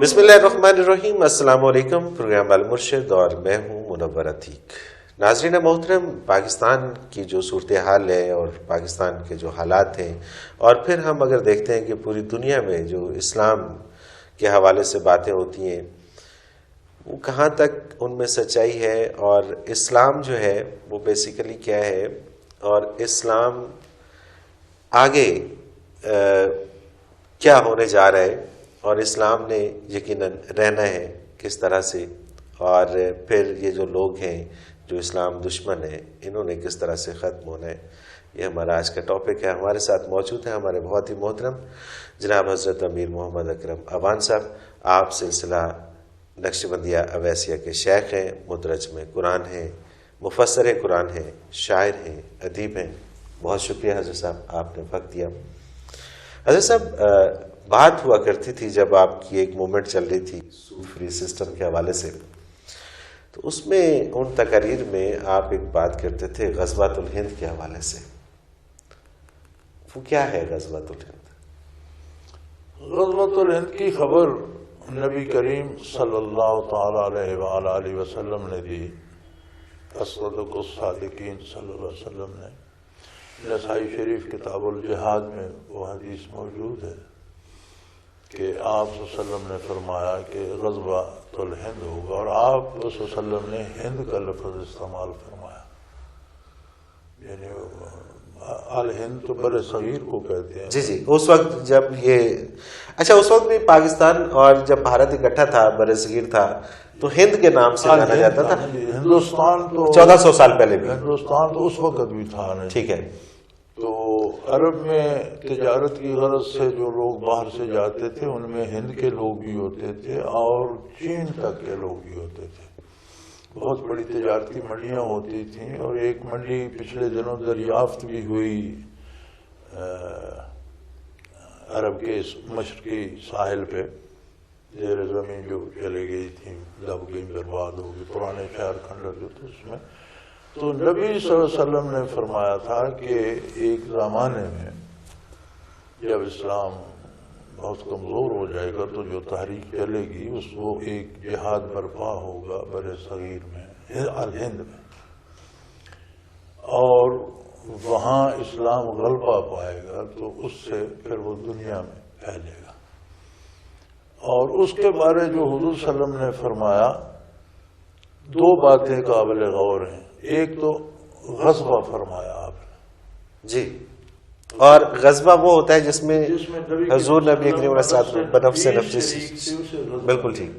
بسم اللہ الرحمن الرحیم۔ السلام علیکم۔ پروگرام المرشد اور میں ہوں منور عتیق۔ ناظرین محترم، پاکستان کی جو صورتحال ہے اور پاکستان کے جو حالات ہیں، اور پھر ہم اگر دیکھتے ہیں کہ پوری دنیا میں جو اسلام کے حوالے سے باتیں ہوتی ہیں وہ کہاں تک ان میں سچائی ہے، اور اسلام جو ہے وہ بیسیکلی کیا ہے، اور اسلام آگے کیا ہونے جا رہا ہے، اور اسلام نے یقیناً رہنا ہے کس طرح سے، اور پھر یہ جو لوگ ہیں جو اسلام دشمن ہیں انہوں نے کس طرح سے ختم ہونا ہے، یہ ہمارا آج کا ٹاپک ہے۔ ہمارے ساتھ موجود ہیں ہمارے بہت ہی محترم جناب حضرت امیر محمد اکرم اوان صاحب۔ آپ سلسلہ نقشبندیہ اویسیہ کے شیخ ہیں، مترجم قرآن ہیں، مفسر قرآن ہیں، شاعر ہیں، ادیب ہیں۔ بہت شکریہ حضرت صاحب، آپ نے وقت دیا۔ حضرت صاحب، بات ہوا کرتی تھی جب آپ کی ایک موومنٹ چل رہی تھی صوفی سسٹم کے حوالے سے، تو اس میں ان تقاریر میں آپ ایک بات کرتے تھے غزوۃ الہند کے حوالے سے۔ وہ کیا ہے غزوۃ الہند؟ غزوۃ الہند کی خبر نبی کریم صلی اللہ تعالی علیہ وآلہ وسلم نے دی۔ اصدق الصادقین صلی اللہ علیہ وسلم نے نسائی شریف کتاب الجہاد میں وہ حدیث موجود ہے کہ آپ صلی اللہ علیہ وسلم نے فرمایا کہ غزوۃ الہند ہوگا، اور آپ صلی اللہ علیہ وسلم نے ہند کا لفظ استعمال فرمایا، یعنی الہند تو بر صغیر کو کہتے ہیں۔ جی اس وقت جب اچھا اس وقت بھی پاکستان اور جب بھارت اکٹھا تھا، بر صغیر تھا، تو ہند کے نام سے جانا جاتا تھا۔ ہندوستان تو 1400 سال پہلے بھی ہندوستان تو اس وقت بھی تھا نہیں، ٹھیک ہے۔ تو عرب میں تجارت کی غرض سے جو لوگ باہر سے جاتے تھے ان میں ہند کے لوگ بھی ہوتے تھے اور چین تک کے لوگ بھی ہوتے تھے۔ بہت بڑی تجارتی منڈیاں ہوتی تھیں، اور ایک منڈی پچھلے دنوں دریافت بھی ہوئی عرب کے مشرقی ساحل پہ، زیر زمین جو چلے گئی تھی، دب گئی، برباد ہو گئی، پرانے شہر کھنڈر جو تھے اس میں۔ تو نبی صلی اللہ علیہ وسلم نے فرمایا تھا کہ ایک زمانے میں جب اسلام بہت کمزور ہو جائے گا تو جو تحریک چلے گی اس کو ایک جہاد برپا ہوگا بر صغیر میں، الہند میں، اور وہاں اسلام غلبہ پائے گا تو اس سے پھر وہ دنیا میں پھیلے گا۔ اور اس کے بارے جو حضور صلی اللہ علیہ وسلم نے فرمایا، دو باتیں قابل غور ہیں۔ ایک تو غزوہ فرمایا آپ نے، جی، اور غزوہ وہ ہوتا ہے جس میں حضور نبی کریم علیہ السلام بنفس نفسی، بالکل ٹھیک،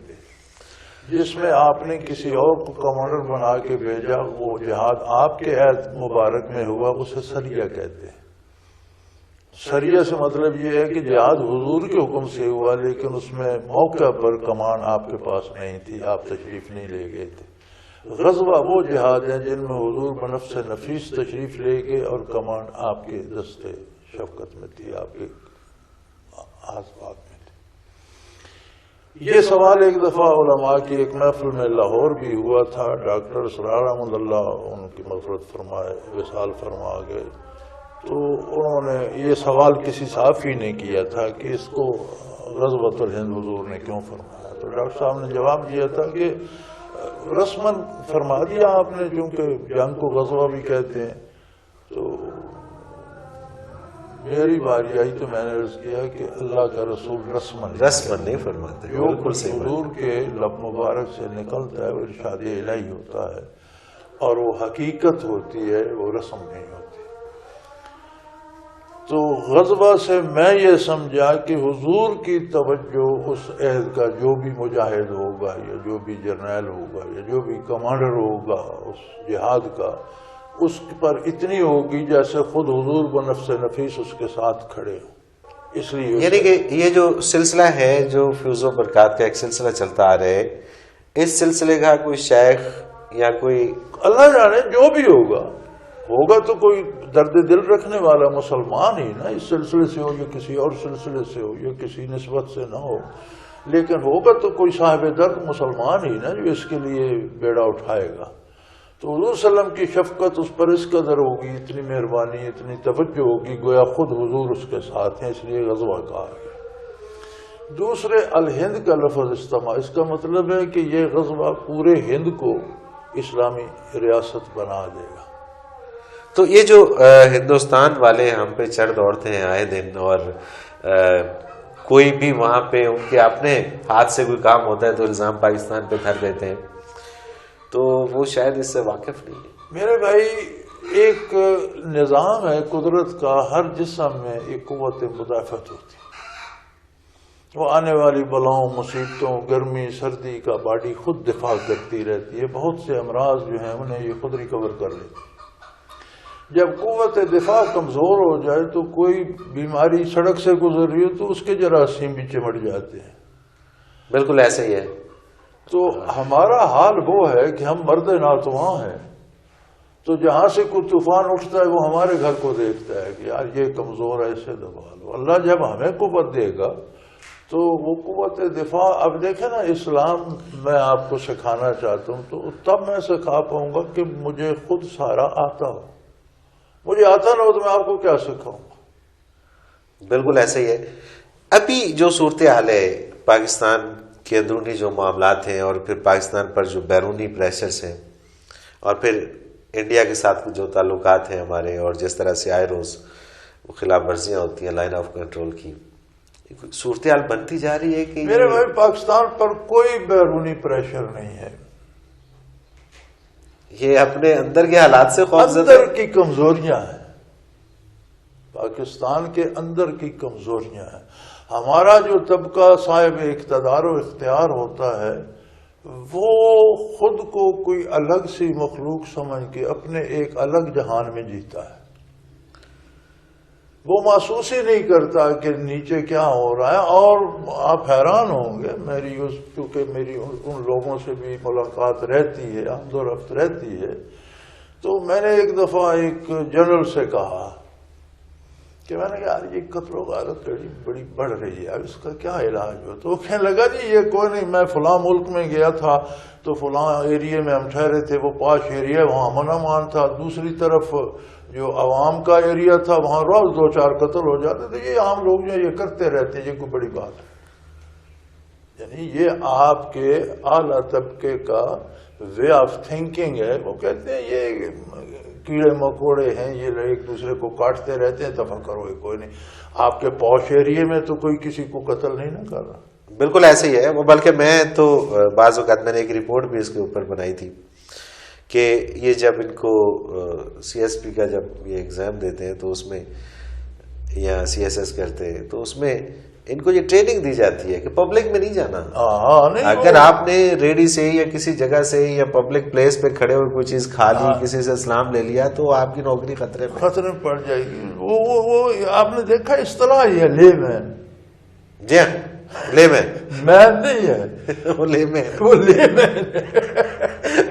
جس میں آپ نے کسی اور کو کمانڈر بنا کے بھیجا، وہ جہاد آپ کے عہد مبارک میں ہوا، اسے سریہ کہتے ہیں۔ سریہ سے مطلب یہ ہے کہ جہاد حضور کے حکم سے ہوا، لیکن اس میں موقع پر کمان آپ کے پاس نہیں تھی، آپ تشریف نہیں لے گئے تھے۔ غزوہ وہ جہاد ہیں جن میں حضور بنفس نفیس تشریف لے گئے اور کمان آپ کے دستے شفقت میں تھی، آپ کے آس پاس میں تھی۔ یہ سوال ایک دفعہ علماء کی ایک محفل میں لاہور بھی ہوا تھا۔ ڈاکٹر اسرار احمد اللہ ان کی مغفرت فرمائے، وصال فرما گئے، تو انہوں نے یہ سوال کسی صحافی نے کیا تھا کہ اس کو غزوۃ الہند حضور نے کیوں فرمایا، تو ڈاکٹر صاحب نے جواب دیا تھا کہ رسماً فرما دیا آپ نے، کیونکہ جنگ کو غزوہ بھی کہتے ہیں۔ تو میری باری آئی تو میں نے عرض کیا کہ اللہ کا رسول رسماً نہیں فرماتے، جو کچھ حضور کے لب مبارک سے نکلتا ہے وہ ارشاد الہی ہوتا ہے، اور وہ حقیقت ہوتی ہے، وہ رسم نہیں ہوتی۔ تو غزوہ سے میں یہ سمجھا کہ حضور کی توجہ اس عہد کا جو بھی مجاہد ہوگا یا جو بھی جرنیل ہوگا یا جو بھی کمانڈر ہوگا اس جہاد کا، اس پر اتنی ہوگی جیسے خود حضور بنفس نفیس اس کے ساتھ کھڑے ہوں۔ اس لیے یعنی کہ یہ جو سلسلہ ہے، جو فیوز و برکات کا ایک سلسلہ چلتا آ رہا ہے، اس سلسلے کا کوئی شیخ یا کوئی اللہ جانے جو بھی ہوگا تو کوئی درد دل رکھنے والا مسلمان ہی نا، اس سلسلے سے ہو یا کسی اور سلسلے سے ہو یا کسی نسبت سے نہ ہو، لیکن ہوگا تو کوئی صاحب درد مسلمان ہی نا جو اس کے لیے بیڑا اٹھائے گا۔ تو حضور صلی اللہ علیہ وسلم کی شفقت اس پر اس قدر ہوگی، اتنی مہربانی، اتنی توجہ ہوگی، گویا خود حضور اس کے ساتھ ہیں، اس لیے غزوہ کہا گیا۔ دوسرے الہند کا لفظ استعمال، اس کا مطلب ہے کہ یہ غزوہ پورے ہند کو اسلامی ریاست بنا دے گا۔ تو یہ جو ہندوستان والے ہم پہ چڑھ دوڑتے ہیں آئے دن، اور کوئی بھی وہاں پہ ان کے اپنے ہاتھ سے کوئی کام ہوتا ہے تو الزام پاکستان پہ دھر دیتے ہیں، تو وہ شاید اس سے واقف نہیں ہے۔ میرے بھائی، ایک نظام ہے قدرت کا، ہر جسم میں ایک قوت مدافعت ہوتی ہے، وہ آنے والی بلاؤں، مصیبتوں، گرمی سردی کا باڈی خود دفاع کرتی رہتی ہے۔ بہت سے امراض جو ہیں انہیں یہ خود ریکور کر لیتی ہے۔ جب قوت دفاع کمزور ہو جائے تو کوئی بیماری سڑک سے گزر رہی ہو تو اس کے جراثیم بھی چمٹ جاتے ہیں۔ بالکل ایسے ہی ہے۔ تو ہمارا حال وہ ہے کہ ہم مرد ناتواں ہیں، تو جہاں سے کوئی طوفان اٹھتا ہے وہ ہمارے گھر کو دیکھتا ہے کہ یار یہ کمزور ہے، اسے دبا لو۔ اللہ جب ہمیں قوت دے گا تو وہ قوت دفاع، اب دیکھیں نا، اسلام میں آپ کو سکھانا چاہتا ہوں تو تب میں سکھا پاؤں گا کہ مجھے خود سارا آتا ہو۔ مجھے آتا نہ ہو تو میں آپ کو کیا سکھاؤں گا؟ بالکل ایسے ہی ہے۔ ابھی جو صورتحال ہے، پاکستان کے اندرونی جو معاملات ہیں، اور پھر پاکستان پر جو بیرونی پریشرز ہیں، اور پھر انڈیا کے ساتھ جو تعلقات ہیں ہمارے، اور جس طرح سے آئے روز وہ خلاف ورزیاں ہوتی ہیں لائن آف کنٹرول کی، صورتحال بنتی جا رہی ہے کہ میرے بھائی پاکستان پر کوئی بیرونی پریشر نہیں ہے، یہ اپنے اندر کے حالات سے خوفزدہ اندر کی کمزوریاں ہیں، پاکستان کے اندر کی کمزوریاں ہیں۔ ہمارا جو طبقہ صاحب اقتدار و اختیار ہوتا ہے وہ خود کو کوئی الگ سی مخلوق سمجھ کے اپنے ایک الگ جہان میں جیتا ہے، وہ محسوس ہی نہیں کرتا کہ نیچے کیا ہو رہا ہے۔ اور آپ حیران ہوں گے، کیونکہ میری ان لوگوں سے بھی ملاقات رہتی ہے، آمد و رفت رہتی ہے، تو میں نے ایک دفعہ ایک جنرل سے کہا کہ میں نے کہا یار یہ قتل و غارت بڑی بڑھ رہی ہے، اب اس کا کیا علاج ہو؟ تو وہ کہنے لگا جی یہ کوئی نہیں، میں فلاں ملک میں گیا تھا تو فلاں ایریے میں ہم ٹھہرے تھے، وہ پاش ایریا، وہاں امن امان تھا، دوسری طرف جو عوام کا ایریا تھا وہاں روز 2-4 قتل ہو جاتے تھے، یہ عام لوگ جو یہ کرتے رہتے ہیں، یہ کوئی بڑی بات ہے؟ یعنی یہ آپ کے اعلیٰ طبقے کا وے آف تھنکنگ ہے۔ وہ کہتے ہیں یہ کیڑے مکوڑے ہیں، یہ ایک دوسرے کو کاٹتے رہتے ہیں، دفع کرو، کوئی نہیں۔ آپ کے پوش ایریے میں تو کوئی کسی کو قتل نہیں نہ کر رہا۔ بالکل ایسے ہی ہے وہ، بلکہ میں تو بعض اوقات میں نے ایک رپورٹ بھی اس کے اوپر بنائی تھی کہ یہ جب ان کو سی ایس پی کا جب یہ ایگزام دیتے ہیں تو اس میں، یا سی ایس ایس کرتے ہیں تو اس میں ان کو یہ ٹریننگ دی جاتی ہے کہ پبلک میں نہیں جانا۔ اگر آپ نے ریڈی سے یا کسی جگہ سے یا پبلک پلیس پہ کھڑے ہوئے کوئی چیز کھا لی، کسی سے سلام لے لیا، تو آپ کی نوکری خطرے میں پڑ جائے گی۔ وہ آپ نے دیکھا اصطلاح یہ لے مین، جی ہاں، لے مین نہیں ہے، وہ لے مین، وہ لے مین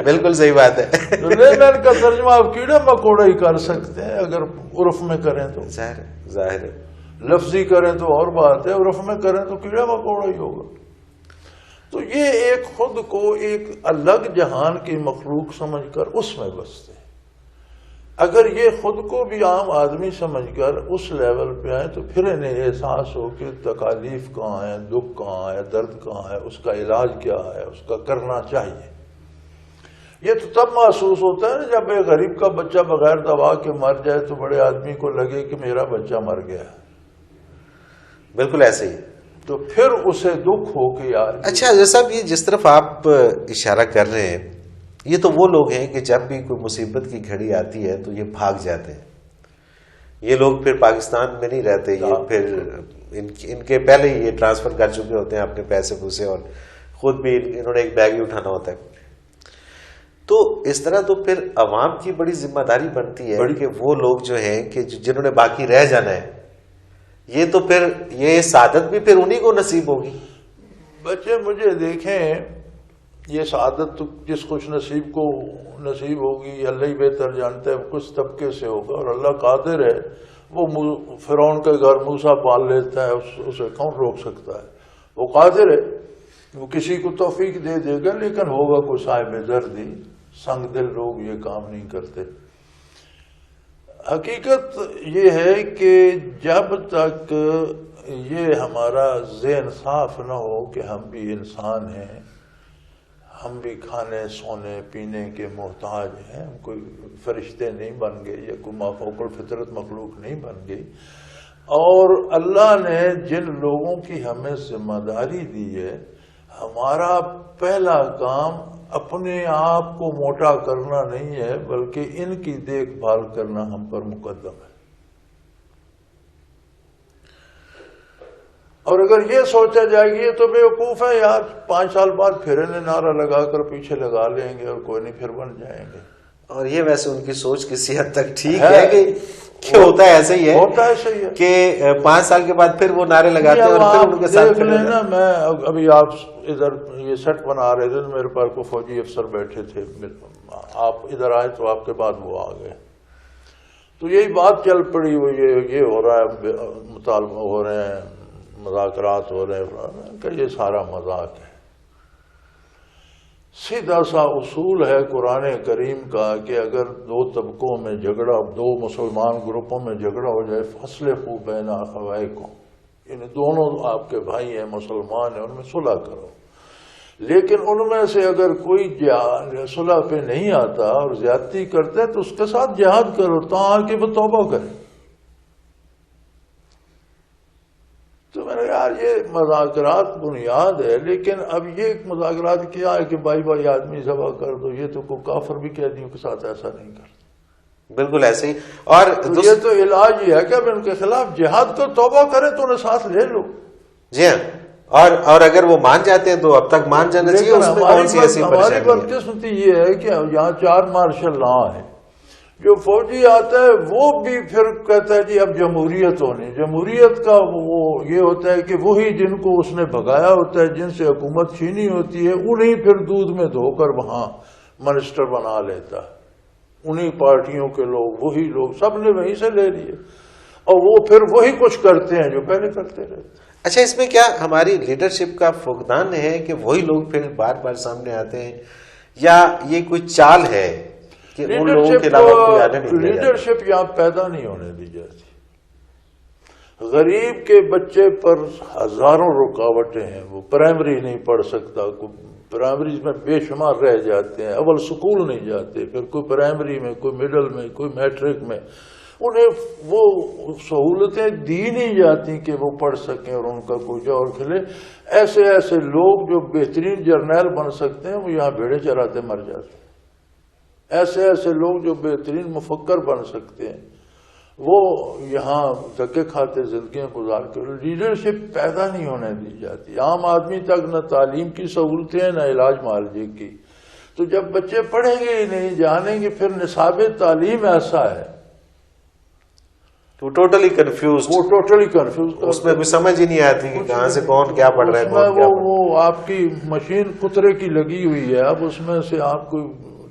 بالکل صحیح بات ہے۔ لے مین کا ترجمہ آپ کیڑے مکوڑے ہی کر سکتے ہیں اگر عرف میں کریں تو، ظاہر ہے، لفظی کریں تو اور بات ہے، عرف میں کریں تو کیڑا مکوڑا ہی ہوگا۔ تو یہ ایک خود کو ایک الگ جہان کی مخلوق سمجھ کر اس میں بستے ہیں۔ اگر یہ خود کو بھی عام آدمی سمجھ کر اس لیول پہ آئیں تو پھر انہیں احساس ہو کہ تکالیف کہاں ہیں، دکھ کہاں ہے، درد کہاں ہے، اس کا علاج کیا ہے، اس کا کرنا چاہیے۔ یہ تو تب محسوس ہوتا ہے نا جب ایک غریب کا بچہ بغیر دوا کے مر جائے تو بڑے آدمی کو لگے کہ میرا بچہ مر گیا۔ بالکل ایسے ہی، تو پھر اسے دکھ ہو کہ یار۔ اچھا جیسا یہ جس طرف آپ اشارہ کر رہے ہیں، یہ تو وہ لوگ ہیں کہ جب بھی کوئی مصیبت کی گھڑی آتی ہے تو یہ بھاگ جاتے ہیں۔ یہ لوگ پھر پاکستان میں نہیں رہتے، یہ پھر ان کے پہلے ہی یہ ٹرانسفر کر چکے ہوتے ہیں اپنے پیسے پوسے، اور خود بھی انہوں نے ایک بیگ ہی اٹھانا ہوتا ہے۔ تو اس طرح تو پھر عوام کی بڑی ذمہ داری بنتی ہے کہ وہ لوگ جو ہیں کہ جنہوں نے باقی رہ جانا ہے، یہ تو پھر یہ سعادت بھی پھر انہی کو نصیب ہوگی۔ بچے مجھے دیکھیں، یہ سعادت تو جس خوش نصیب کو نصیب ہوگی اللہ ہی بہتر جانتا ہے کس طبقے سے ہوگا، اور اللہ قادر ہے، وہ فرعون کے گھر موسیٰ پال لیتا ہے، اسے کون روک سکتا ہے؟ وہ قادر ہے، وہ کسی کو توفیق دے دے گا، لیکن ہوگا کوئی صاحب دردی، سنگ دل لوگ یہ کام نہیں کرتے۔ حقیقت یہ ہے کہ جب تک یہ ہمارا ذہن صاف نہ ہو کہ ہم بھی انسان ہیں، ہم بھی کھانے سونے پینے کے محتاج ہیں، ہم کوئی فرشتے نہیں بن گئے یا کوئی مافوق الفطرت مخلوق نہیں بن گئی، اور اللہ نے جن لوگوں کی ہمیں ذمہ داری دی ہے، ہمارا پہلا کام اپنے آپ کو موٹا کرنا نہیں ہے بلکہ ان کی دیکھ بھال کرنا ہم پر مقدم ہے۔ اور اگر یہ سوچا جائے گی یہ تو بیوقوف ہے یار، 5 سال بعد پھر انہیں نعرہ لگا کر پیچھے لگا لیں گے اور کوئی نہیں، پھر بن جائیں گے۔ اور یہ ویسے ان کی سوچ کسی حد تک ٹھیک ہے کہ ہوتا ہے ایسے ہی ہے، ہوتا ہے صحیح ہے کہ 5 سال کے بعد پھر وہ نعرے لگاتے ہیں اور پھر ان کے ساتھ دیکھ لینا۔ میں ابھی آپ ادھر یہ سیٹ بنا رہے تھے، میرے پاس کو فوجی افسر بیٹھے تھے، آپ ادھر آئے تو آپ کے بعد وہ آ گئے، تو یہی بات چل پڑی، وہ یہ ہو رہا ہے، مطالبہ ہو رہے ہیں، مذاکرات ہو رہے ہیں، کہ یہ سارا مذاق ہے۔ سیدھا سا اصول ہے قرآن کریم کا کہ اگر 2 طبقوں میں جھگڑا، 2 مسلمان گروپوں میں جھگڑا ہو جائے، فاصلحوا بین اخویکم، یعنی دونوں آپ کے بھائی ہیں، مسلمان ہیں، ان میں صلح کرو۔ لیکن ان میں سے اگر کوئی صلح پہ نہیں آتا اور زیادتی کرتا ہے تو اس کے ساتھ جہاد کرو تاکہ کہ وہ توبہ کرے۔ تو میں نے کہا یار یہ مذاکرات بنیاد ہے، لیکن اب یہ مذاکرات کیا ہے کہ بھائی آدمی ذبح کر دو، یہ تو کوئی کافر بھی قیدیوں کے ساتھ ایسا نہیں کرتا۔ بالکل ایسے ہی۔ اور یہ تو علاج یہ ہے کہ اب ان کے خلاف جہاد کو توبہ کرے تو انہیں ساتھ لے لو۔ جی ہاں، اور اگر وہ مان جاتے ہیں تو اب تک مان جانا چاہیے، اس میں کون سی ایسی ہماری بدقسمتی یہ ہے کہ یہاں 4 مارشل لا ہے، جو فوجی آتا ہے وہ بھی پھر کہتا ہے جی اب جمہوریت ہونی۔ جمہوریت کا وہ یہ ہوتا ہے کہ وہی جن کو اس نے بھگایا ہوتا ہے، جن سے حکومت چھینی ہوتی ہے، انہیں پھر دودھ میں دھو کر وہاں منسٹر بنا لیتا ہے، انہی پارٹیوں کے لوگ، وہی لوگ، سب نے وہیں سے لے لیے، اور وہ پھر وہی کچھ کرتے ہیں جو پہلے کرتے رہتے۔ اچھا، اس میں کیا ہماری لیڈرشپ کا فقدان ہے کہ وہی لوگ پھر بار بار سامنے آتے ہیں، یا یہ کوئی چال ہے کہ ان لوگوں کے علاوہ کوئی آنے نہیں دیا جاتا؟ لیڈرشپ یہاں پیدا نہیں ہونے دی جاتی۔ غریب کے بچے پر ہزاروں رکاوٹیں ہیں، وہ پرائمری نہیں پڑھ سکتا، پرائمری میں بے شمار رہ جاتے ہیں، اول سکول نہیں جاتے، پھر کوئی پرائمری میں، کوئی مڈل میں، کوئی میٹرک میں، انہیں وہ سہولتیں دی نہیں جاتی کہ وہ پڑھ سکیں اور ان کا کوئی جوہر کھلے۔ ایسے ایسے لوگ جو بہترین جرنیل بن سکتے ہیں وہ یہاں بھیڑے چراتے مر جاتے ہیں۔ ایسے ایسے لوگ جو بہترین مفکر بن سکتے ہیں وہ یہاں دھکے کھاتے زندگیاں گزار کے۔ لیڈرشپ پیدا نہیں ہونے دی جاتی، عام آدمی تک نہ تعلیم کی سہولتیں نہ علاج معالجے کی۔ تو جب بچے پڑھیں گے ہی نہیں، جانیں گے، پھر نصاب تعلیم ایسا ہے وہ ٹوٹلی کنفیوز، اس میں کوئی سمجھ ہی نہیں آتی کہ کہاں سے کون کیا پڑھ رہا ہے، کون کیا پڑھ رہا ہے۔ وہ آپ کی مشین کترے کی لگی ہوئی ہے، اب اس میں سے آپ کوئی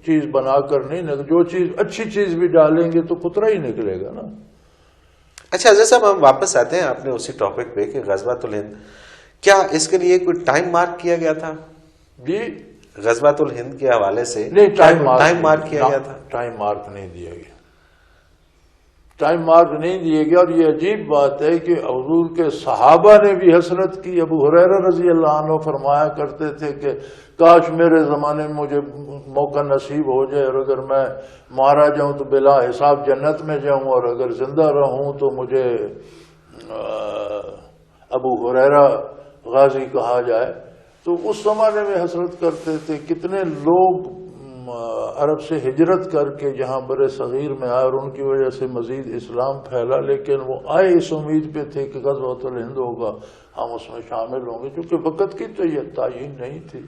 چیز بنا کر نہیں، جو چیز اچھی چیز بھی ڈالیں گے تو کترا ہی نکلے گا نا۔ اچھا حضرت صاحب، ہم واپس آتے ہیں آپ نے اسی ٹاپک پہ کہ غزوۃ الہند، کیا اس کے لیے کوئی ٹائم مارک کیا گیا تھا؟ جی، غزوۃ الہند کے حوالے سے نہیں، ٹائم مارک کیا گیا تھا؟ ٹائم مارک نہیں دیا گیا، ٹائم مارک نہیں دیے گیا۔ اور یہ عجیب بات ہے کہ حضور کے صحابہ نے بھی حسرت کی۔ ابو ہریرہ رضی اللہ عنہ فرمایا کرتے تھے کہ کاش میرے زمانے میں مجھے موقع نصیب ہو جائے، اور اگر میں مارا جاؤں تو بلا حساب جنت میں جاؤں، اور اگر زندہ رہوں تو مجھے ابو ہریرہ غازی کہا جائے۔ تو اس زمانے میں حسرت کرتے تھے۔ کتنے لوگ عرب سے ہجرت کر کے جہاں برِ صغیر میں آئے اور ان کی وجہ سے مزید اسلام پھیلا، لیکن وہ آئے اس امید پہ تھے کہ غزوۃ الہند ہوگا، ہم اس میں شامل ہوں گے، کیونکہ وقت کی تو یہ تعین نہیں تھی۔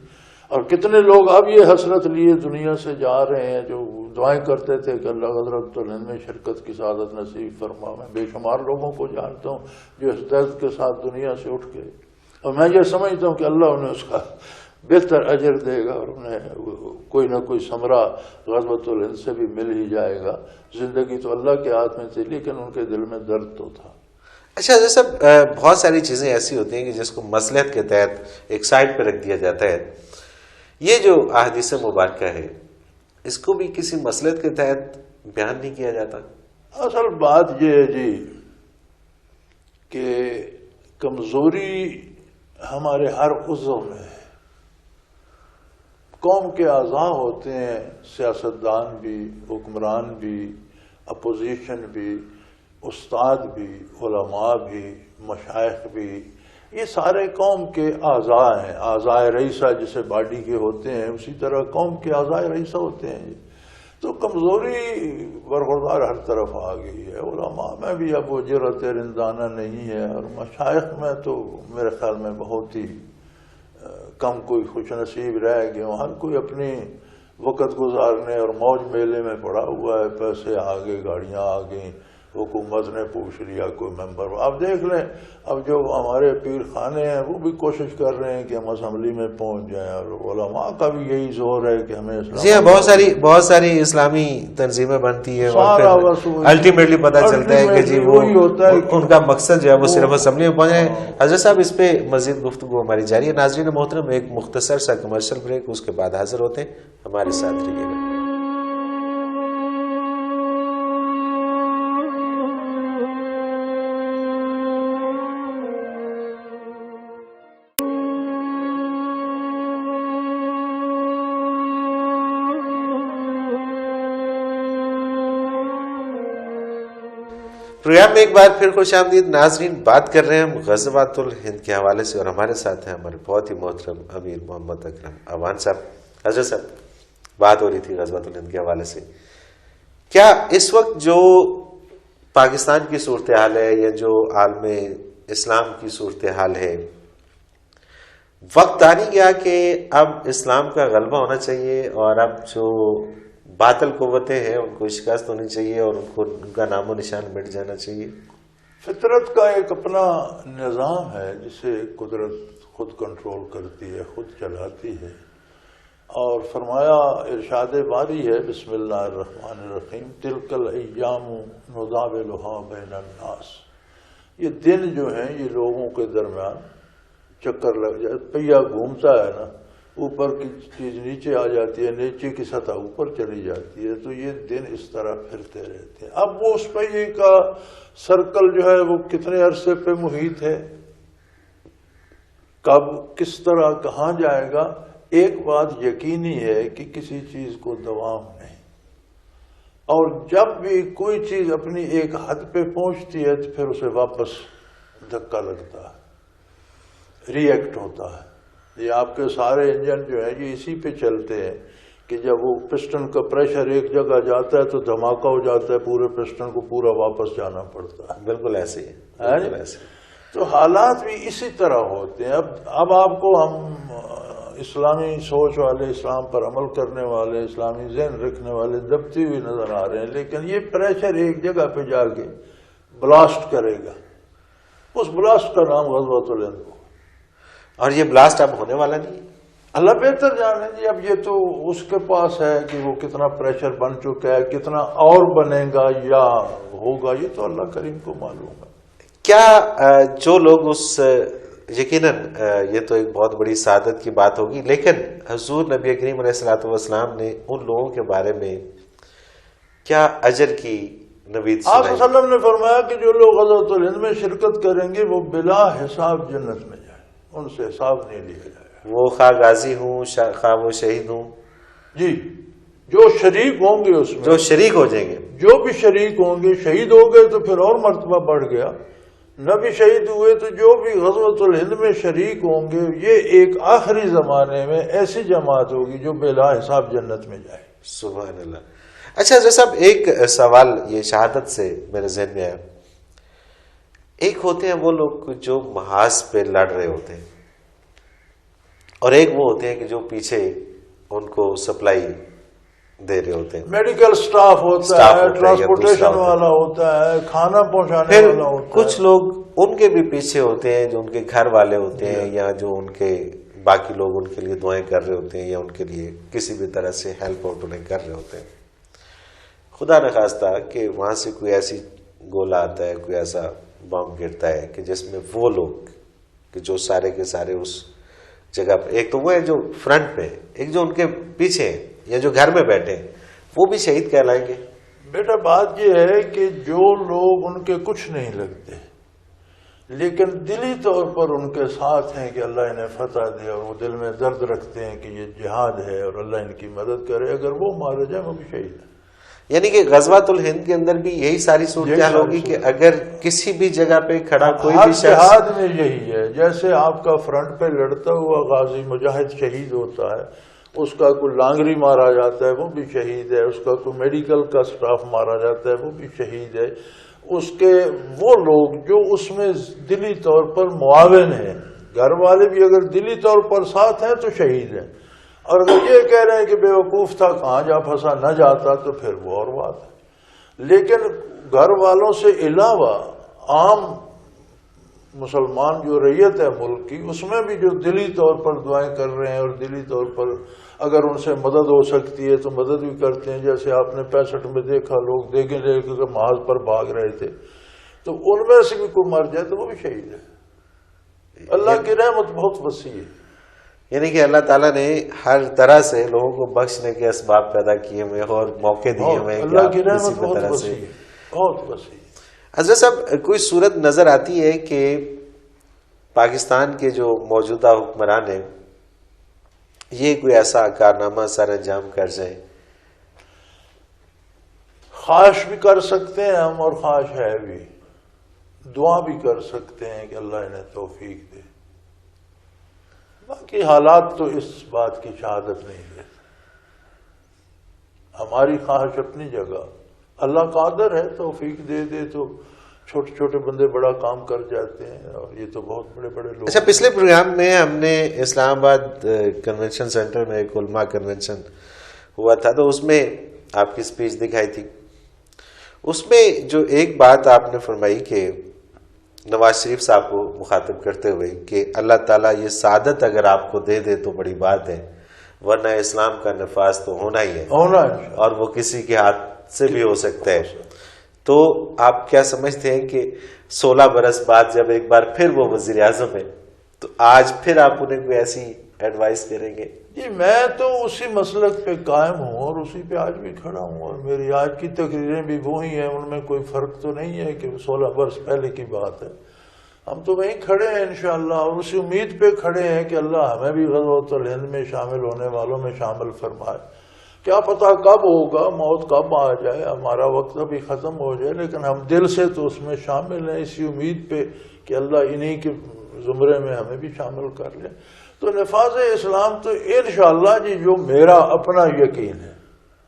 اور کتنے لوگ اب یہ حسرت لیے دنیا سے جا رہے ہیں جو دعائیں کرتے تھے کہ اللہ غزوۃ الہند میں شرکت کی سعادت نصیب فرما۔ میں بے شمار لوگوں کو جانتا ہوں جو اس درد کے ساتھ دنیا سے اٹھ گئے، اور میں یہ سمجھتا ہوں کہ اللہ انہیں اس کا بہتر اجر دے گا، اور انہیں کوئی نہ کوئی ثمرہ غزوۃ الہند سے بھی مل ہی جائے گا۔ زندگی تو اللہ کے ہاتھ میں تھی، لیکن ان کے دل میں درد تو تھا۔ اچھا حضرت صاحب، بہت ساری چیزیں ایسی ہوتی ہیں کہ جس کو مصلحت کے تحت ایک سائڈ پہ رکھ دیا جاتا ہے۔ یہ جو احادیث مبارکہ ہے اس کو بھی کسی مصلحت کے تحت بیان نہیں کیا جاتا؟ اصل بات یہ ہے جی کہ کمزوری ہمارے ہر عضو میں ہے. قوم کے اعضاء ہوتے ہیں، سیاستدان بھی، حکمران بھی، اپوزیشن بھی، استاد بھی، علماء بھی، مشائخ بھی، یہ سارے قوم کے اعضاء ہیں. اعضاء رئیسہ جسے باڈی کے ہوتے ہیں، اسی طرح قوم کے اعضاء رئیسہ ہوتے ہیں. تو کمزوری برخوردار ہر طرف آ گئی ہے. علماء میں بھی اب وہ جرأت رندانہ نہیں ہے، اور مشائخ میں تو میرے خیال میں بہت ہی کم کوئی خوش نصیب رہ گئے ہوں. ہر کوئی اپنی وقت گزارنے اور موج میلے میں پڑا ہوا ہے. پیسے آ گئے، گاڑیاں آ گئیں، حکومت نے پوچھ لیا کوئی ممبر. آپ دیکھ لیں اب جو ہمارے پیر خانے ہیں وہ بھی کوشش کر رہے ہیں کہ ہم اسمبلی میں پہنچ جائیں، اور علماء کا بھی یہی زور ہے کہ ہمیں اسلام. جی ہاں، بہت ساری اسلامی تنظیمیں بنتی ہیں، الٹیمیٹلی پتہ چلتا ہے کہ جی وہ ان کا مقصد جو ہے وہ صرف اسمبلی میں پہنچے. حضرت صاحب اس پہ مزید گفتگو ہماری جاری ہے. ناظرین محترم، ایک مختصر سا کمرشل بریک، اس کے بعد حاضر ہوتے ہیں. ہمارے ساتھ رہیے گا. پروگرام میں ایک بار پھر خوش آمدید. ناظرین، بات کر رہے ہیں ہم غزوات الہند کے حوالے سے، اور ہمارے ساتھ ہیں ہمارے بہت ہی محترم امیر محمد اکرم اوان صاحب. حضرت صاحب، بات ہو رہی تھی غزوات الہند کے حوالے سے. کیا اس وقت جو پاکستان کی صورتحال ہے یا جو عالم اسلام کی صورتحال ہے، وقت آ نہیں گیا کہ اب اسلام کا غلبہ ہونا چاہیے اور اب جو باطل قوتیں ہیں ان کو شکست ہونی چاہیے اور ان کا نام و نشان مٹ جانا چاہیے؟ فطرت کا ایک اپنا نظام ہے جسے قدرت خود کنٹرول کرتی ہے، خود چلاتی ہے. اور فرمایا، ارشاد باری ہے، بسم اللہ الرحمن الرحیم، تلک الایام نداولھا بین الناس. یہ دن جو ہیں یہ لوگوں کے درمیان چکر لگ جائے، پہیا گھومتا ہے نا، اوپر کی چیز نیچے آ جاتی ہے، نیچے کی سطح اوپر چلی جاتی ہے، تو یہ دن اس طرح پھرتے رہتے ہیں. اب وہ اس پہیے کا سرکل جو ہے وہ کتنے عرصے پہ محیط ہے، کب کس طرح کہاں جائے گا. ایک بات یقینی ہے کہ کسی چیز کو دوام نہیں، اور جب بھی کوئی چیز اپنی ایک حد پہ پہنچتی ہے تو پھر اسے واپس دھکا لگتا ہے، ری ایکٹ ہوتا ہے. یہ آپ کے سارے انجن جو ہیں یہ اسی پہ چلتے ہیں کہ جب وہ پسٹن کا پریشر ایک جگہ جاتا ہے تو دھماکہ ہو جاتا ہے، پورے پسٹن کو پورا واپس جانا پڑتا ہے. بالکل ایسے ہی. تو حالات بھی اسی طرح ہوتے ہیں. اب آپ کو ہم اسلامی سوچ والے، اسلام پر عمل کرنے والے، اسلامی ذہن رکھنے والے دبتے ہوئے نظر آ رہے ہیں، لیکن یہ پریشر ایک جگہ پہ جا کے بلاسٹ کرے گا. اس بلاسٹ کا نام غزوۃ الہند ہو، اور یہ بلاسٹ اب ہونے والا نہیں. اللہ بہتر جانے جی. اب یہ تو اس کے پاس ہے کہ وہ کتنا پریشر بن چکا ہے، کتنا اور بنے گا یا ہوگا، یہ تو اللہ کریم کو معلوم ہے. کیا جو لوگ اس یقیناً یہ تو ایک بہت بڑی سعادت کی بات ہوگی، لیکن حضور نبی کریم علیہ الصلوۃ والسلام نے ان لوگوں کے بارے میں کیا اجر کی نوید سنائی؟ آپ صلی اللہ علیہ وسلم نے فرمایا کہ جو لوگ غزوۃ الہند میں شرکت کریں گے وہ بلا حساب جنت میں جائیں، ان سے حساب نہیں لیا جائے گا. وہ خواہ غازی ہوں، خواہ وہ شہید ہوں، جی جو شریک ہوں گے اس میں، جو شریک ہو جائیں گے، جو بھی شریک ہوں گے. شہید ہو گئے تو پھر اور مرتبہ بڑھ گیا، نہ بھی شہید ہوئے تو جو بھی غزوۃ الہند میں شریک ہوں گے، یہ ایک آخری زمانے میں ایسی جماعت ہوگی جو بلا حساب جنت میں جائے. سبحان اللہ. اچھا حضرت صاحب، ایک سوال یہ شہادت سے میرے ذہن میں آیا. ایک ہوتے ہیں وہ لوگ جو محاذ پہ لڑ رہے ہوتے ہیں، اور ایک وہ ہوتے ہیں کہ جو پیچھے ان کو سپلائی دے رہے ہوتے ہیں. میڈیکل سٹاف ہوتا ہے، ٹرانسپورٹیشن والا ہوتا ہے، کھانا پہنچانے والا ہوتا ہے. کچھ لوگ ان کے بھی پیچھے ہوتے ہیں جو ان کے گھر والے ہوتے ہیں، یا جو ان کے باقی لوگ ان کے لیے دعائیں کر رہے ہوتے ہیں، یا ان کے لیے کسی بھی طرح سے ہیلپ آؤٹ انہیں کر رہے ہوتے ہیں. خدا نخواستہ کہ وہاں سے کوئی ایسی گولہ آتا ہے، کوئی ایسا بم گرتا ہے کہ جس میں وہ لوگ کہ جو سارے کے سارے اس جگہ پہ، ایک تو وہ ہے جو فرنٹ پہ، ایک جو ان کے پیچھے ہیں یا جو گھر میں بیٹھے ہیں، وہ بھی شہید کہلائیں گے؟ بیٹا بات یہ ہے کہ جو لوگ ان کے کچھ نہیں لگتے لیکن دلی طور پر ان کے ساتھ ہیں کہ اللہ انہیں فتح دے، اور وہ دل میں درد رکھتے ہیں کہ یہ جہاد ہے اور اللہ ان کی مدد کرے، اگر وہ مارے جائیں وہ بھی شہید ہے۔ یعنی کہ غزوۃ الہند کے اندر بھی یہی ساری صورتحال ہوگی کہ اگر کسی بھی جگہ پہ کھڑا کوئی بھی شخص، جہاد میں یہی ہے، جیسے آپ کا فرنٹ پہ لڑتا ہوا غازی مجاہد شہید ہوتا ہے، اس کا کوئی لانگری مارا جاتا ہے وہ بھی شہید ہے، اس کا کوئی میڈیکل کا سٹاف مارا جاتا ہے وہ بھی شہید ہے، اس کے وہ لوگ جو اس میں دلی طور پر معاون ہیں، گھر والے بھی اگر دلی طور پر ساتھ ہیں تو شہید ہیں، اور اگر یہ کہہ رہے ہیں کہ بے وقوف تھا کہاں جا پھنسا نہ جاتا تو پھر وہ اور بات ہے۔ لیکن گھر والوں سے علاوہ عام مسلمان جو ریت ہے ملک کی، اس میں بھی جو دلی طور پر دعائیں کر رہے ہیں اور دلی طور پر اگر ان سے مدد ہو سکتی ہے تو مدد بھی کرتے ہیں، جیسے آپ نے 65 میں دیکھا لوگ دیکھیں لے کے محاذ پر بھاگ رہے تھے، تو ان میں سے بھی کوئی مر جائے تو وہ بھی شہید ہے۔ اللہ کی رحمت بہت وسیع ہے، یعنی کہ اللہ تعالیٰ نے ہر طرح سے لوگوں کو بخشنے کے اسباب پیدا کیے ہوئے اور موقع دیے ہوئے ہیں، اللہ کی رحمت بہت وسیع ہے، بہت وسیع۔ حضرت صاحب کوئی صورت نظر آتی ہے کہ پاکستان کے جو موجودہ حکمران ہیں یہ کوئی ایسا کارنامہ سر انجام کر جائیں؟ خواہش بھی کر سکتے ہیں ہم، اور خواہش ہے بھی، دعا بھی کر سکتے ہیں کہ اللہ انہیں توفیق دے، باقی حالات تو اس بات کی شہادت نہیں دیتے۔ ہماری خواہش اپنی جگہ، اللہ قادر ہے، توفیق دے دے تو چھوٹے چھوٹے بندے بڑا کام کر جاتے ہیں، اور یہ تو بہت بڑے بڑے لوگ۔ اچھا، پچھلے پروگرام میں ہم نے اسلام آباد کنونشن سینٹر میں ایک علماء کنونشن ہوا تھا، تو اس میں آپ کی سپیچ دکھائی تھی، اس میں جو ایک بات آپ نے فرمائی کہ نواز شریف صاحب کو مخاطب کرتے ہوئے کہ اللہ تعالیٰ یہ سعادت اگر آپ کو دے دے تو بڑی بات ہے، ورنہ اسلام کا نفاذ تو ہونا ہی ہے، اور وہ کسی کے ہاتھ سے بھی ہو سکتا ہے۔ تو آپ کیا سمجھتے ہیں کہ 16 برس بعد جب ایک بار پھر وہ وزیر اعظم ہے تو آج پھر آپ انہیں کوئی ایسی ایڈوائس کریں گے؟ جی میں تو اسی مسلک پہ قائم ہوں اور اسی پہ آج بھی کھڑا ہوں، اور میری آج کی تقریریں بھی وہی ہیں، ان میں کوئی فرق تو نہیں ہے کہ 16 برس پہلے کی بات ہے، ہم تو وہیں کھڑے ہیں انشاءاللہ، اور اسی امید پہ کھڑے ہیں کہ اللہ ہمیں بھی غزوۃ الہند میں شامل ہونے والوں میں شامل فرمائے۔ کیا پتہ کب ہوگا، موت کب آ جائے، ہمارا وقت ابھی ختم ہو جائے، لیکن ہم دل سے تو اس میں شامل ہیں، اسی امید پہ کہ اللہ انہی کے زمرے میں ہمیں بھی شامل کر لے۔ تو نفاذ اسلام تو انشاءاللہ جی جو میرا اپنا یقین ہے،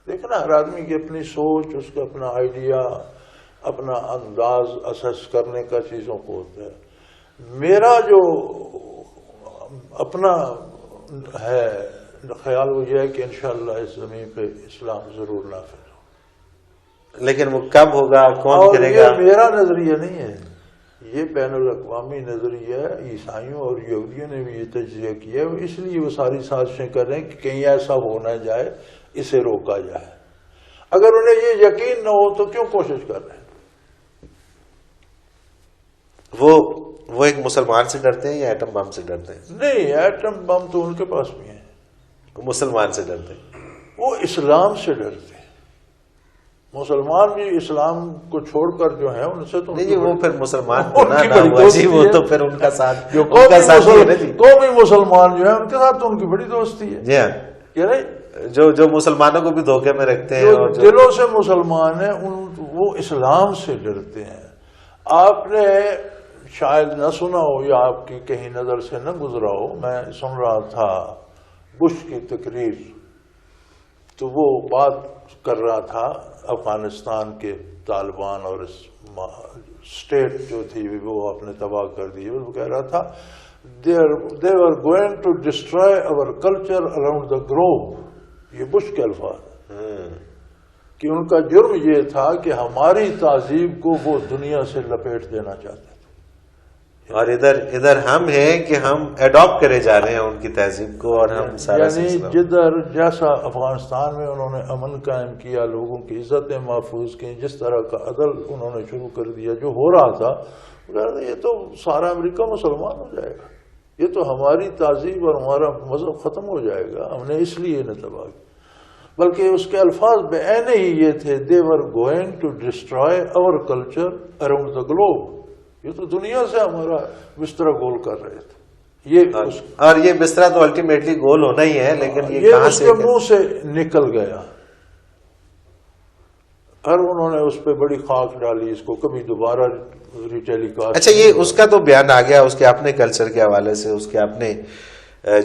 دیکھنا ہر آدمی کی اپنی سوچ، اس کا اپنا آئیڈیا، اپنا انداز اسس کرنے کا چیزوں کو ہوتا ہے، میرا جو اپنا ہے خیال وہ یہ ہے کہ انشاءاللہ اس زمین پہ اسلام ضرور نافذ ہو، لیکن وہ کب ہوگا، کون کرے گا؟ یہ میرا نظریہ نہیں ہے، یہ بین الاقوامی نظریہ ہے، عیسائیوں اور یہودیوں نے بھی یہ تجزیہ کیا ہے، اس لیے وہ ساری سازشیں کر رہے ہیں کہ کہیں ایسا ہو نہ جائے، اسے روکا جائے۔ اگر انہیں یہ یقین نہ ہو تو کیوں کوشش کر رہے ہیں؟ وہ ایک مسلمان سے ڈرتے ہیں یا ایٹم بم سے ڈرتے ہیں؟ نہیں، ایٹم بم تو ان کے پاس بھی ہیں، مسلمان سے ڈرتے ہیں، وہ اسلام سے ڈرتے ہیں۔ مسلمان بھی اسلام کو چھوڑ کر جو ہیں ان سے تو نہیں جی، وہ پھر مسلمان تو نہ ہوا جی، وہ تو پھر ان کا ساتھ، جو قومی مسلمان جو ہیں ان کے ساتھ تو ان کی بڑی دوستی ہے جی ہاں، کہ نہیں، جو مسلمانوں کو بھی دھوکے میں رکھتے ہیں، جو دلوں سے مسلمان ہیں وہ اسلام سے ڈرتے ہیں۔ آپ نے شاید نہ سنا ہو یا آپ کی کہیں نظر سے نہ گزرا ہو، میں سن رہا تھا بش کی تقریر، تو وہ بات کر رہا تھا افغانستان کے طالبان اور اس اسٹیٹ جو تھی وہ آپ نے تباہ کر دی، وہ کہہ رہا تھا they were going to destroy our culture around the globe، یہ بش کے الفاظ کہ ان کا جرم یہ تھا کہ ہماری تہذیب کو وہ دنیا سے لپیٹ دینا چاہتے تھے، اور ادھر ہم ہیں کہ ہم ایڈاپٹ کرے جا رہے ہیں ان کی تہذیب کو، اور ہم سارا یعنی جدھر جیسا افغانستان میں انہوں نے امن قائم کیا، لوگوں کی عزتیں محفوظ کی، جس طرح کا عدل انہوں نے شروع کر دیا جو ہو رہا تھا، یہ تو سارا امریکہ مسلمان ہو جائے گا، یہ تو ہماری تہذیب اور ہمارا مذہب ختم ہو جائے گا، ہم نے اس لیے انہیں تباہ کیا۔ بلکہ اس کے الفاظ بعین ہی یہ تھے they were going to destroy our culture around the globe، یہ تو دنیا سے ہمارا بستر گول کر رہے تھے. یہ اور یہ بستر تو الٹیمیٹلی گول ہونا ہی ہے، لیکن یہ کہاں اس کے منہ سے نکل گیا. اور انہوں نے اس پہ بڑی خاک ڈالی، اس کو کبھی دوبارہ ریٹیلی کاسٹ. اچھا، یہ اس کا تو بیان آ گیا اس کے اپنے کلچر کے حوالے سے، اس کے اپنے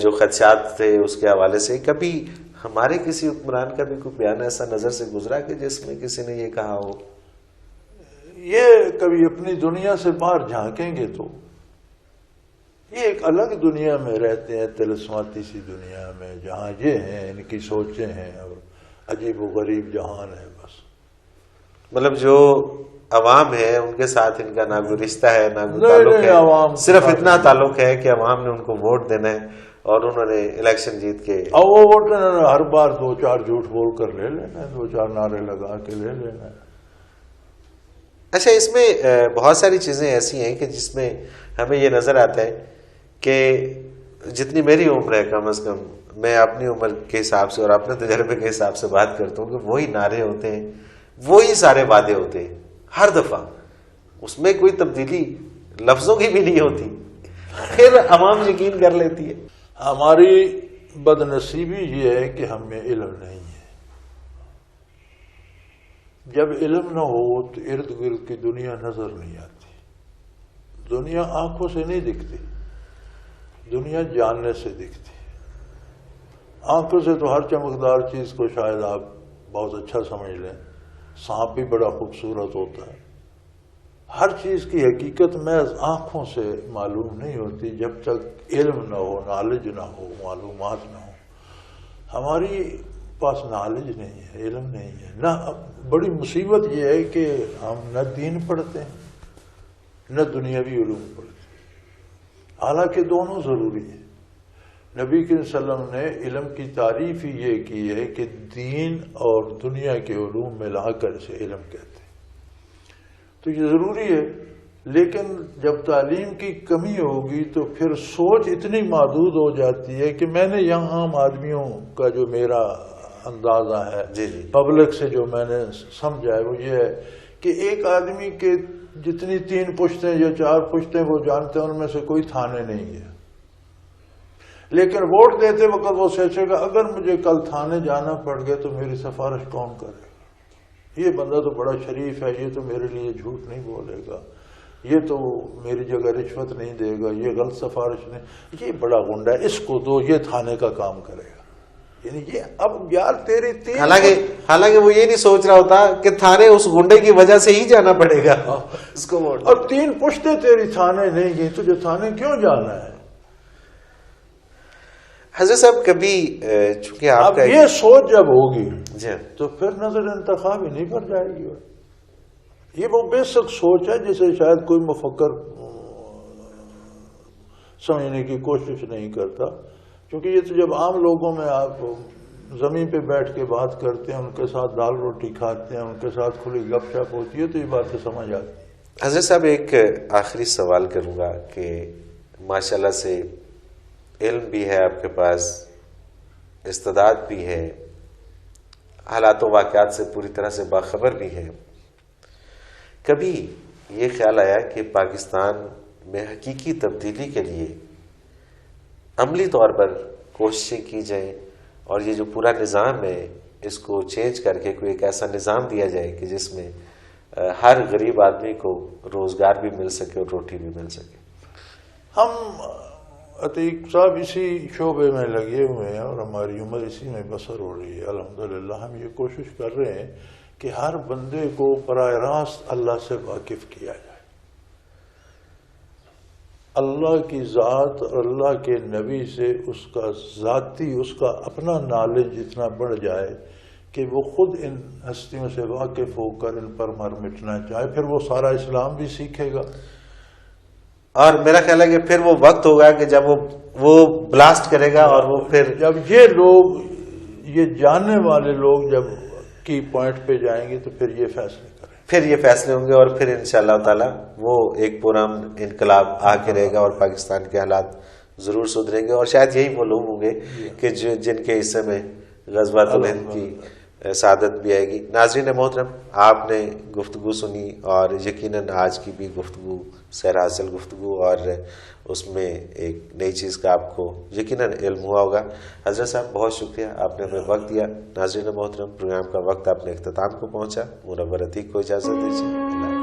جو خدشات تھے اس کے حوالے سے. کبھی ہمارے کسی حکمران کا بھی کوئی بیان ایسا نظر سے گزرا کہ جس میں کسی نے یہ کہا ہو؟ یہ کبھی اپنی دنیا سے باہر جھانکیں گے تو یہ ایک الگ دنیا میں رہتے ہیں، طلسماتی سی دنیا میں، جہاں یہ ہیں، ان کی سوچیں ہیں اور عجیب و غریب جہان ہے. بس مطلب جو عوام ہے ان کے ساتھ ان کا نہ کوئی رشتہ ہے نہ کوئی تعلق ہے، صرف اتنا تعلق ہے کہ عوام نے ان کو ووٹ دینا ہے اور انہوں نے الیکشن جیت کے وہ ووٹ ہر بار 2-4 جھوٹ بول کر لے لینا ہے، 2-4 نعرے لگا کے لے لینا ہے. اچھا، اس میں بہت ساری چیزیں ایسی ہیں کہ جس میں ہمیں یہ نظر آتا ہے کہ جتنی میری عمر ہے کم از کم، میں اپنی عمر کے حساب سے اور اپنے تجربے کے حساب سے بات کرتا ہوں کہ وہی نعرے ہوتے ہیں، وہی سارے وعدے ہوتے ہیں ہر دفعہ. اس میں کوئی تبدیلی لفظوں کی بھی نہیں ہوتی، پھر عوام یقین کر لیتی ہے. ہماری بد نصیبی یہ ہے کہ ہمیں علم نہیں ہے. جب علم نہ ہو تو ارد گرد کی دنیا نظر نہیں آتی. دنیا آنکھوں سے نہیں دکھتی، دنیا جاننے سے دکھتی. آنکھوں سے تو ہر چمکدار چیز کو شاید آپ بہت اچھا سمجھ لیں، سانپ بھی بڑا خوبصورت ہوتا ہے. ہر چیز کی حقیقت محض آنکھوں سے معلوم نہیں ہوتی جب تک علم نہ ہو، نالج نہ ہو، معلومات نہ ہو. ہماری پاس نالج نہیں ہے، علم نہیں ہے. نہ بڑی مصیبت یہ ہے کہ ہم نہ دین پڑھتے ہیں نہ دنیاوی علوم پڑھتے ہیں، حالانکہ دونوں ضروری ہیں. نبی کریم صلی اللہ علیہ وسلم نے علم کی تعریف ہی یہ کی ہے کہ دین اور دنیا کے علوم ملا کر اسے علم کہتے ہیں. تو یہ ضروری ہے. لیکن جب تعلیم کی کمی ہوگی تو پھر سوچ اتنی محدود ہو جاتی ہے کہ میں نے یہاں عام آدمیوں کا جو میرا اندازہ ہے، پبلک سے جو میں نے سمجھا ہے، وہ یہ ہے کہ ایک آدمی کے جتنی 3 پشتیں یا 4 پشتیں وہ جانتے ہیں ان میں سے کوئی تھانے نہیں ہے. لیکن ووٹ دیتے وقت وہ سوچے گا اگر مجھے کل تھانے جانا پڑ گیا تو میری سفارش کون کرے گا؟ یہ بندہ تو بڑا شریف ہے، یہ تو میرے لیے جھوٹ نہیں بولے گا، یہ تو میری جگہ رشوت نہیں دے گا، یہ غلط سفارش نہیں، یہ بڑا گنڈا ہے، اس کو دو، یہ تھانے کا کام کرے گا. یعنی یہ اب یار تیری 3، حالانکہ وہ یہ نہیں سوچ رہا ہوتا کہ تھانے اس گنڈے کی وجہ سے ہی جانا پڑے گا اس کو ووٹ. اور 3 پشتیں تیری تھانے نہیں گئی، تجھے تھانے کیوں جانا ہے؟ حضرت صاحب کبھی چونکہ آپ کا یہ سوچ جب ہوگی تو پھر نظر انتخاب ہی نہیں پر جائے گی. یہ وہ بیسک سوچ ہے جسے شاید کوئی مفکر سمجھنے کی کوشش نہیں کرتا. کیونکہ یہ تو جب عام لوگوں میں آپ زمین پہ بیٹھ کے بات کرتے ہیں، ان کے ساتھ دال روٹی کھاتے ہیں، ان کے ساتھ کھلی گپ شپ ہوتی ہے تو یہ باتیں سمجھ آتی ہیں. حضرت صاحب ایک آخری سوال کروں گا کہ ماشاءاللہ سے علم بھی ہے آپ کے پاس، استعداد بھی ہے، حالات و واقعات سے پوری طرح سے باخبر بھی ہے. کبھی یہ خیال آیا کہ پاکستان میں حقیقی تبدیلی کے لیے عملی طور پر کوششیں کی جائیں اور یہ جو پورا نظام ہے اس کو چینج کر کے کوئی ایک ایسا نظام دیا جائے کہ جس میں ہر غریب آدمی کو روزگار بھی مل سکے اور روٹی بھی مل سکے؟ ہم عتیق صاحب اسی شعبے میں لگے ہوئے ہیں اور ہماری عمر اسی میں بسر ہو رہی ہے. الحمدللہ ہم یہ کوشش کر رہے ہیں کہ ہر بندے کو براہ راست اللہ سے واقف کیا جائے. اللہ کی ذات اور اللہ کے نبی سے اس کا ذاتی، اس کا اپنا نالج اتنا بڑھ جائے کہ وہ خود ان ہستیوں سے واقف ہو کر ان پر مر مٹنا چاہے. پھر وہ سارا اسلام بھی سیکھے گا. اور میرا خیال ہے کہ پھر وہ وقت ہوگا کہ جب وہ بلاسٹ کرے گا اور وہ پھر جب یہ لوگ، یہ جاننے والے لوگ جب کی پوائنٹ پہ جائیں گے تو پھر یہ فیصلے کریں، پھر یہ فیصلے ہوں گے اور پھر انشاءاللہ تعالی وہ ایک پرامن انقلاب آ کے رہے گا اور پاکستان کے حالات ضرور سدھریں گے. اور شاید یہی وہ لوگ ہوں گے کہ جن کے حصے میں غزوات الہند کی سعادت بھی آئے گی۔ ناظرین محترم، آپ نے گفتگو سنی اور یقیناً آج کی بھی گفتگو سیر حاصل گفتگو، اور اس میں ایک نئی چیز کا آپ کو یقیناً علم ہوا ہوگا۔ حضرت صاحب بہت شکریہ، آپ نے ہمیں وقت دیا۔ ناظرین محترم، پروگرام کا وقت اپنے اختتام کو پہنچا، منور عتیق کو اجازت دیجیے۔ اللہ